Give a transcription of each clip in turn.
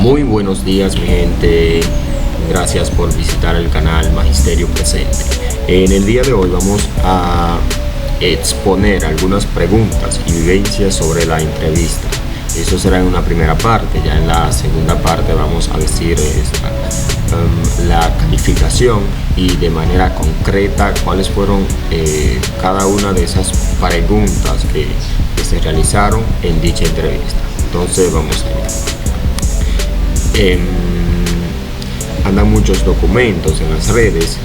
Muy buenos días, mi gente. Gracias por visitar el canal Magisterio Presente. En el día de hoy vamos a exponer algunas preguntas y vivencias sobre la entrevista. Eso será en una primera parte. Ya en la segunda parte vamos a decir la calificación y de manera concreta cuáles fueron cada una de esas preguntas que se realizaron en dicha entrevista. Entonces vamos allá. Andan muchos documentos en las redes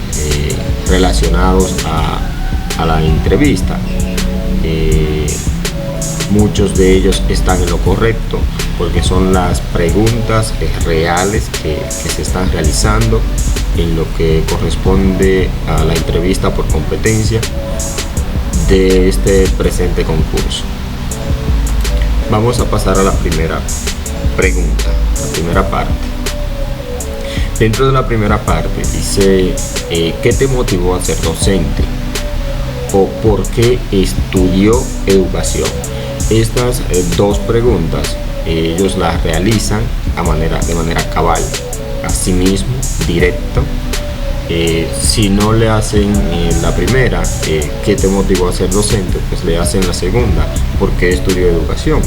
relacionados a la entrevista. Muchos de ellos están en lo correcto porque son las preguntas reales que se están realizando en lo que corresponde a la entrevista por competencia de este presente concurso. Vamos a pasar a la primera pregunta, la primera parte. Dentro de la primera parte dice, ¿qué te motivó a ser docente? ¿O por qué estudió educación? Estas dos preguntas ellos las realizan de manera cabal, asimismo, directo. Si no le hacen la primera, ¿qué te motivó a ser docente? Pues le hacen la segunda, ¿por qué estudió educación?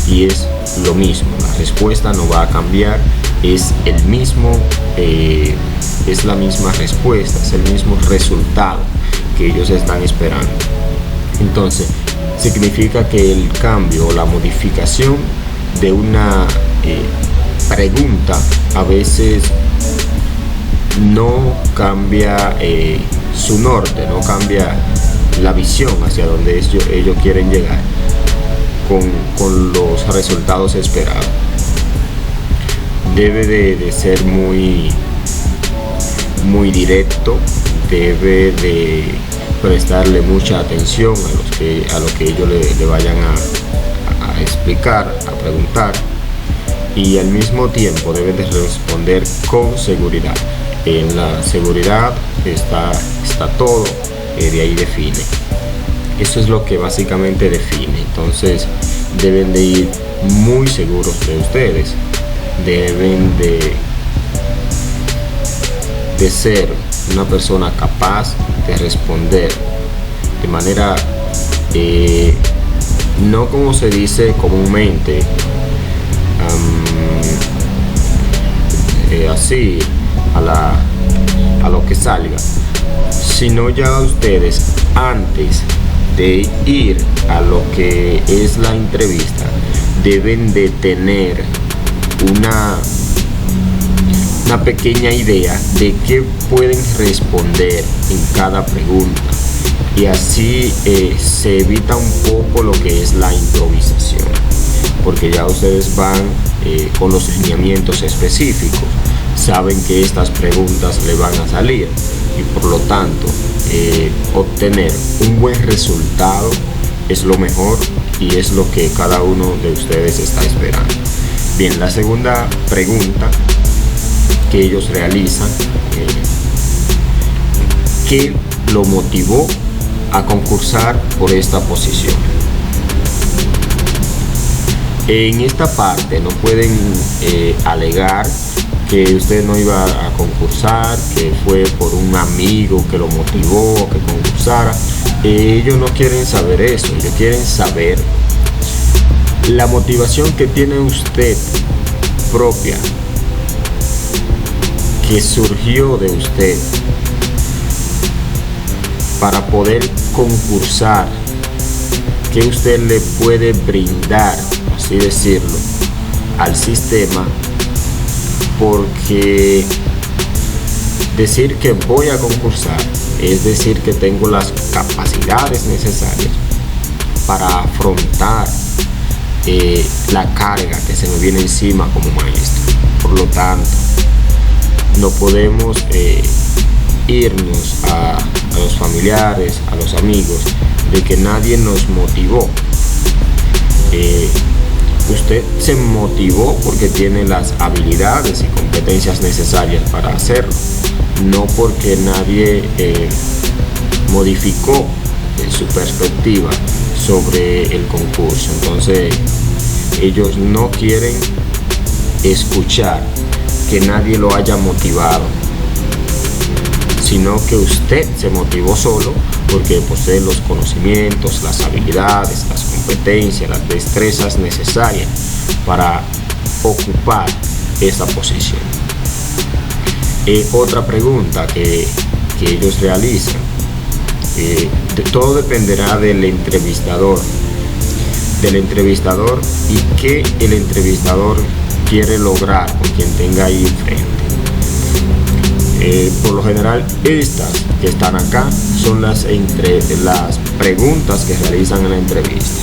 Y es lo mismo, la respuesta no va a cambiar, es el mismo, es la misma respuesta, es el mismo resultado que ellos están esperando. Entonces, significa que el cambio o la modificación de una pregunta a veces no cambia su norte, no cambia la visión hacia donde ellos quieren llegar con los resultados esperados. Debe de ser muy directo, debe de prestarle mucha atención a lo que ellos le vayan a explicar, a preguntar, y al mismo tiempo deben de responder con seguridad. En la seguridad está todo, de ahí define. Eso es lo que básicamente define. Entonces deben de ir muy seguros de ustedes, deben de ser una persona capaz de responder de manera no como se dice comúnmente, así a lo que salga, sino ya ustedes, antes de ir a lo que es la entrevista, deben de tener una pequeña idea de qué pueden responder en cada pregunta, y así se evita un poco lo que es la improvisación, porque ya ustedes van con los lineamientos específicos, saben que estas preguntas le van a salir, y por lo tanto obtener un buen resultado es lo mejor y es lo que cada uno de ustedes está esperando. Bien, la segunda pregunta que ellos realizan, ¿qué lo motivó a concursar por esta posición? En esta parte no pueden alegar que usted no iba a concursar, que fue por un amigo que lo motivó a que concursara. Ellos no quieren saber eso, ellos quieren saber la motivación que tiene usted propia, que surgió de usted para poder concursar, que usted le puede brindar, así decirlo, al sistema, porque decir que voy a concursar es decir que tengo las capacidades necesarias para afrontar la carga que se me viene encima como maestro. Por lo tanto, no podemos irnos a los familiares, a los amigos, de que nadie nos motivó. Usted se motivó porque tiene las habilidades y competencias necesarias para hacerlo, no porque nadie modificó su perspectiva sobre el concurso. Entonces ellos no quieren escuchar que nadie lo haya motivado, sino que usted se motivó solo porque posee los conocimientos, las habilidades, las competencias, las destrezas necesarias para ocupar esa posición. Otra pregunta que ellos realizan, todo dependerá del entrevistador y qué el entrevistador quiere lograr con quien tenga ahí enfrente. Por lo general, estas que están acá son las preguntas que realizan en la entrevista.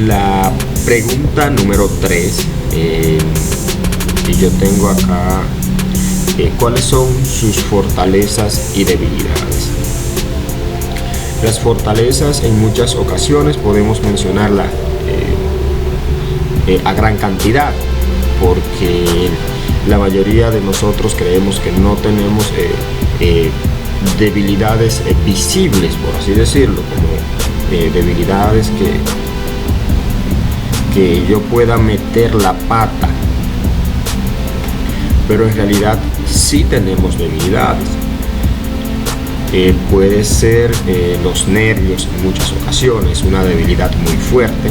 La pregunta número 3, y yo tengo acá, ¿cuáles son sus fortalezas y debilidades? Las fortalezas, en muchas ocasiones podemos mencionarlas a gran cantidad, porque la mayoría de nosotros creemos que no tenemos debilidades visibles, por así decirlo, como debilidades que yo pueda meter la pata, pero en realidad sí tenemos debilidades. Puede ser los nervios en muchas ocasiones, una debilidad muy fuerte.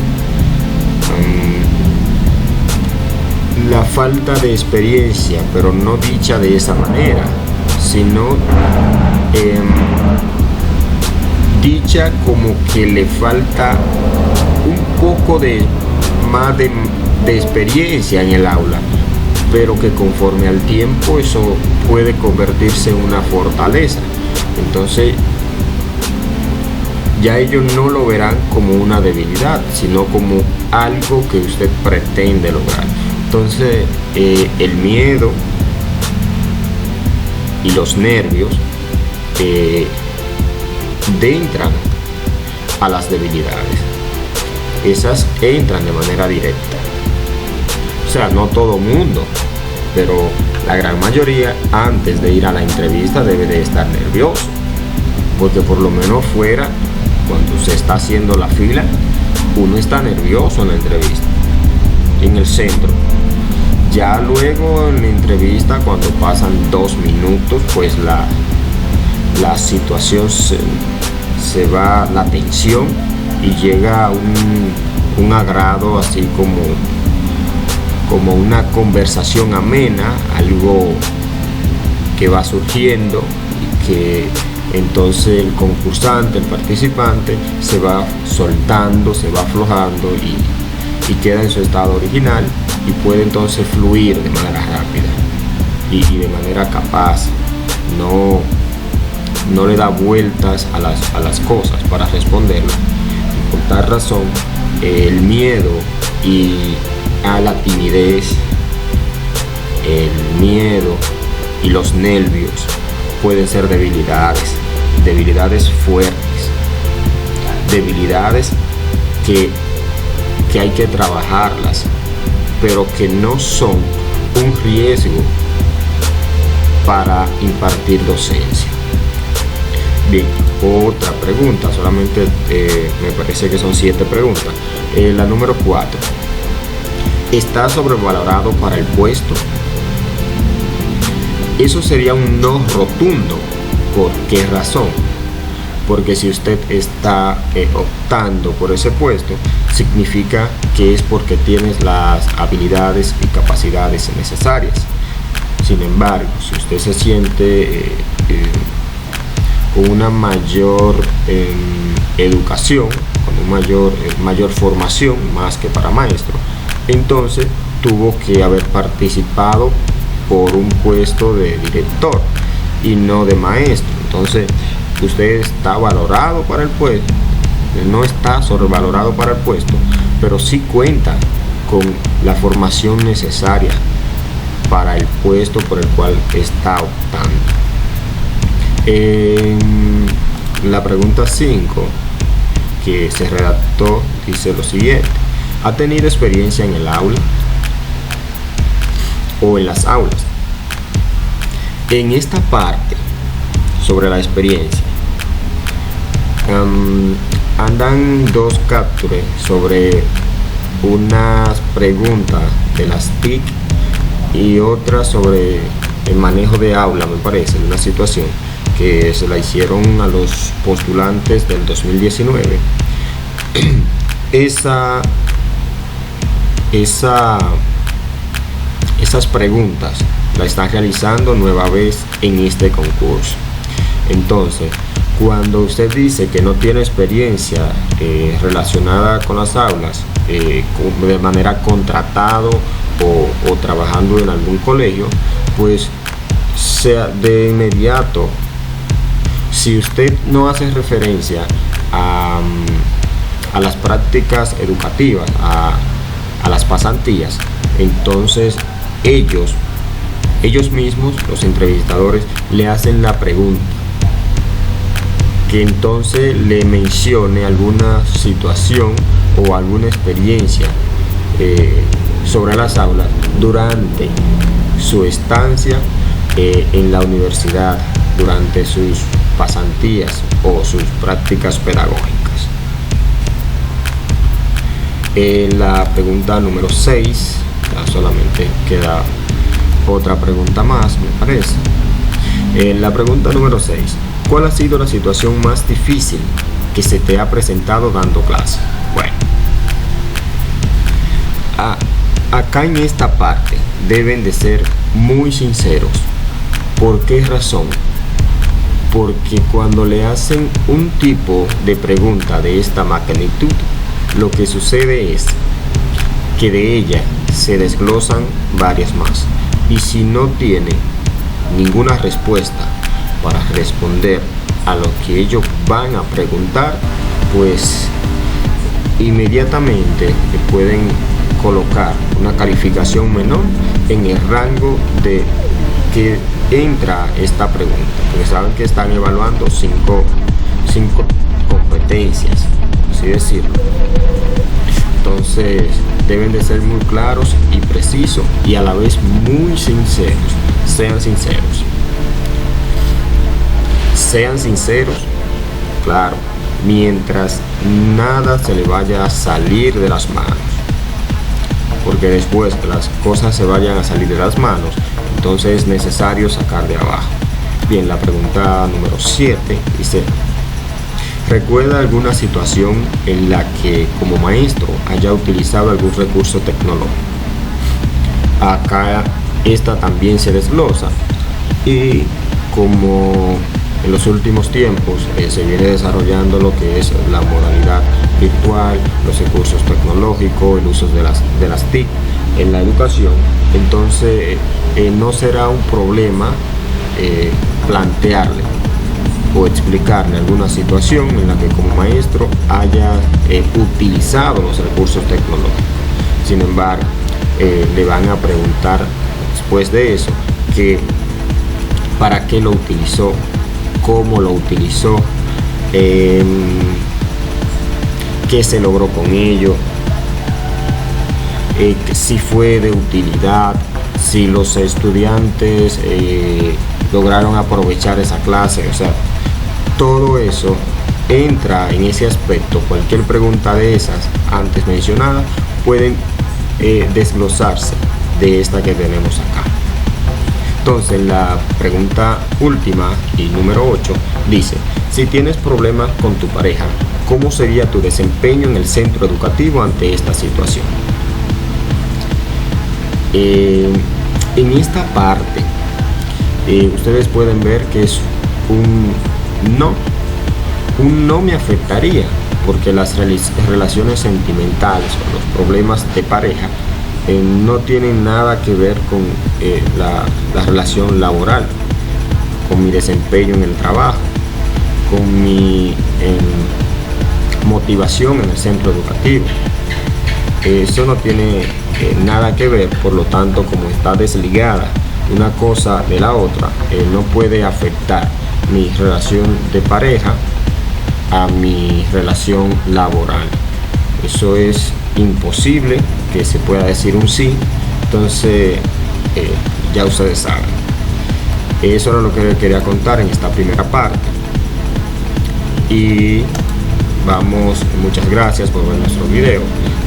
La falta de experiencia, pero no dicha de esa manera, sino dicha como que le falta un poco más de experiencia en el aula, pero que conforme al tiempo eso puede convertirse en una fortaleza. Entonces ya ellos no lo verán como una debilidad, sino como algo que usted pretende lograr. Entonces el miedo y los nervios entran a las debilidades. Esas entran de manera directa. O sea, no todo mundo, pero la gran mayoría antes de ir a la entrevista debe de estar nervioso, porque por lo menos fuera, cuando se está haciendo la fila, uno está nervioso en la entrevista, en el centro. Ya luego en la entrevista, cuando pasan 2 minutos, pues la situación se va, la tensión, y llega un agrado, así como una conversación amena, algo que va surgiendo y que entonces el concursante, el participante, se va soltando, se va aflojando y queda en su estado original, y puede entonces fluir de manera rápida y de manera capaz. No le da vueltas a las cosas para responderlas. Por tal razón, el miedo y a la timidez, el miedo y los nervios pueden ser debilidades fuertes, debilidades que hay que trabajarlas, pero que no son un riesgo para impartir docencia. Bien, otra pregunta, solamente me parece que son 7 preguntas. La número 4. ¿Está sobrevalorado para el puesto? Eso sería un no rotundo. ¿Por qué razón? Porque si usted está optando por ese puesto, significa que es porque tienes las habilidades y capacidades necesarias. Sin embargo, si usted se siente con una mayor educación, con mayor formación, más que para maestro, entonces tuvo que haber participado por un puesto de director y no de maestro. Entonces usted está valorado para el puesto, no está sobrevalorado para el puesto, pero sí cuenta con la formación necesaria para el puesto por el cual está optando. En la pregunta 5 que se redactó dice lo siguiente: ¿ha tenido experiencia en el aula o en las aulas? En esta parte sobre la experiencia andan 2 captures sobre unas preguntas de las TIC y otras sobre el manejo de aula, me parece, una situación que se la hicieron a los postulantes del 2019. Esas preguntas las están realizando nueva vez en este concurso. Entonces, cuando usted dice que no tiene experiencia relacionada con las aulas, de manera contratado o trabajando en algún colegio, pues sea de inmediato, si usted no hace referencia a las prácticas educativas, a las pasantías, entonces ellos mismos, los entrevistadores, le hacen la pregunta, que entonces le mencione alguna situación o alguna experiencia sobre las aulas durante su estancia en la universidad, durante sus pasantías o sus prácticas pedagógicas. En la pregunta número 6, ya solamente queda otra pregunta más, me parece. En la pregunta número 6, ¿cuál ha sido la situación más difícil que se te ha presentado dando clase? Bueno, acá en esta parte deben de ser muy sinceros. ¿Por qué razón? Porque cuando le hacen un tipo de pregunta de esta magnitud, lo que sucede es que de ella se desglosan varias más. Y si no tiene ninguna respuesta para responder a lo que ellos van a preguntar, pues inmediatamente pueden colocar una calificación menor en el rango de que entra esta pregunta, porque saben que están evaluando cinco competencias, así decirlo. Entonces deben de ser muy claros y precisos y a la vez muy sinceros. Sean sinceros, claro, mientras nada se le vaya a salir de las manos, porque después que las cosas se vayan a salir de las manos, entonces es necesario sacar de abajo. Bien, la pregunta número 7 dice: ¿recuerda alguna situación en la que como maestro haya utilizado algún recurso tecnológico? Acá esta también se desglosa, y como en los últimos tiempos se viene desarrollando lo que es la modalidad virtual, los recursos tecnológicos, el uso de las TIC en la educación, entonces no será un problema plantearle o explicarle alguna situación en la que como maestro haya utilizado los recursos tecnológicos. Sin embargo, le van a preguntar después de eso que para qué lo utilizó, cómo lo utilizó, qué se logró con ello, si fue de utilidad, si los estudiantes lograron aprovechar esa clase. O sea, todo eso entra en ese aspecto. Cualquier pregunta de esas antes mencionadas pueden desglosarse de esta que tenemos acá. Entonces la pregunta última y número 8 dice: si tienes problemas con tu pareja, ¿cómo sería tu desempeño en el centro educativo ante esta situación? En esta parte ustedes pueden ver que es un no me afectaría, porque las relaciones sentimentales o los problemas de pareja no tienen nada que ver con la relación laboral, con mi desempeño en el trabajo, con mi motivación en el centro educativo. Eso no tiene nada que ver. Por lo tanto, como está desligada una cosa de la otra, no puede afectar mi relación de pareja a mi relación laboral. Eso es imposible que se pueda decir un sí. Entonces ya ustedes saben, eso era lo que les quería contar en esta primera parte. Y vamos, muchas gracias por ver nuestro video.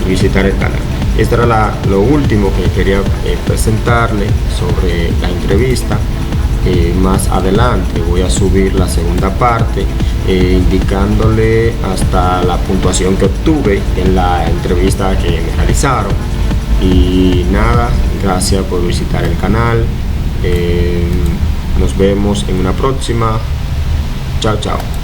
visitar el canal. Esto era lo último que quería presentarle sobre la entrevista. Más adelante voy a subir la segunda parte, indicándole hasta la puntuación que obtuve en la entrevista que me realizaron. Y nada, gracias por visitar el canal. Nos vemos en una próxima. Chao, chao.